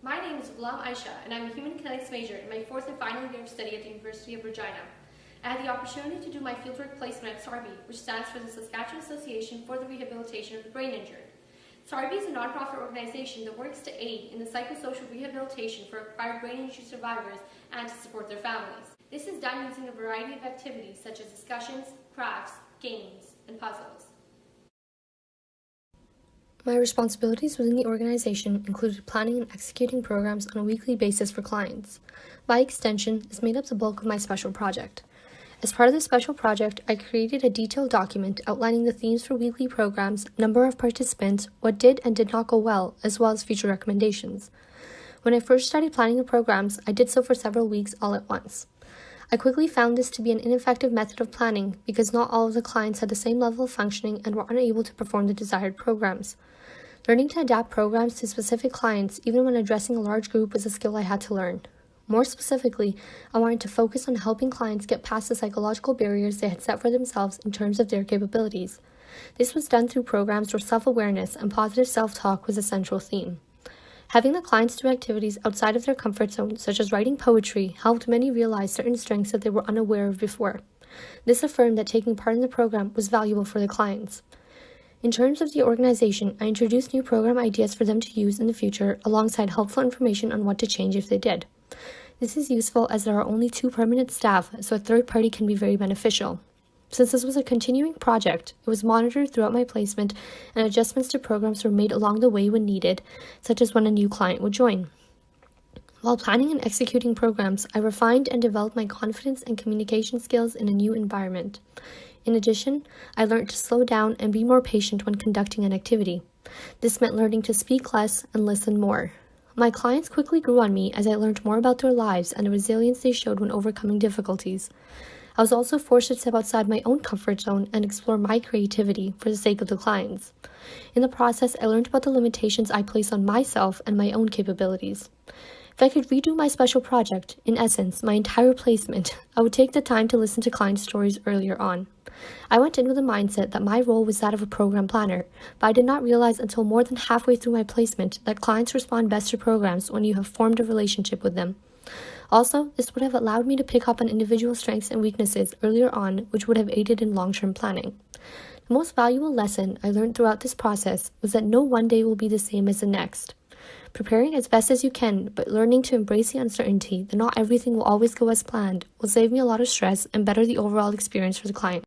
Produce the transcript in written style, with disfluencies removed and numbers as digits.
My name is Ghulam Aisha, and I'm a human kinetics major in my fourth and final year of study at the University of Regina. I had the opportunity to do my fieldwork placement at SARBI, which stands for the Saskatchewan Association for the Rehabilitation of the Brain Injured. SARBI is a nonprofit organization that works to aid in the psychosocial rehabilitation for acquired brain injury survivors and to support their families. This is done using a variety of activities such as discussions, crafts, games, and puzzles. My responsibilities within the organization included planning and executing programs on a weekly basis for clients. By extension, this made up the bulk of my special project. As part of the special project, I created a detailed document outlining the themes for weekly programs, number of participants, what did and did not go well, as well as future recommendations. When I first started planning the programs, I did so for several weeks all at once. I quickly found this to be an ineffective method of planning because not all of the clients had the same level of functioning and were unable to perform the desired programs. Learning to adapt programs to specific clients, even when addressing a large group, was a skill I had to learn. More specifically, I wanted to focus on helping clients get past the psychological barriers they had set for themselves in terms of their capabilities. This was done through programs where self-awareness and positive self-talk was a central theme. Having the clients do activities outside of their comfort zone, such as writing poetry, helped many realize certain strengths that they were unaware of before. This affirmed that taking part in the program was valuable for the clients. In terms of the organization, I introduced new program ideas for them to use in the future, alongside helpful information on what to change if they did. This is useful as there are only 2 permanent staff, so a third party can be very beneficial. Since this was a continuing project, it was monitored throughout my placement, and adjustments to programs were made along the way when needed, such as when a new client would join. While planning and executing programs, I refined and developed my confidence and communication skills in a new environment. In addition, I learned to slow down and be more patient when conducting an activity. This meant learning to speak less and listen more. My clients quickly grew on me as I learned more about their lives and the resilience they showed when overcoming difficulties. I was also forced to step outside my own comfort zone and explore my creativity for the sake of the clients. In the process, I learned about the limitations I place on myself and my own capabilities. If I could redo my special project, in essence, my entire placement, I would take the time to listen to client stories earlier on. I went in with a mindset that my role was that of a program planner, but I did not realize until more than halfway through my placement that clients respond best to programs when you have formed a relationship with them. Also, this would have allowed me to pick up on individual strengths and weaknesses earlier on, which would have aided in long-term planning. The most valuable lesson I learned throughout this process was that no one day will be the same as the next. Preparing as best as you can, but learning to embrace the uncertainty that not everything will always go as planned will save me a lot of stress and better the overall experience for the client.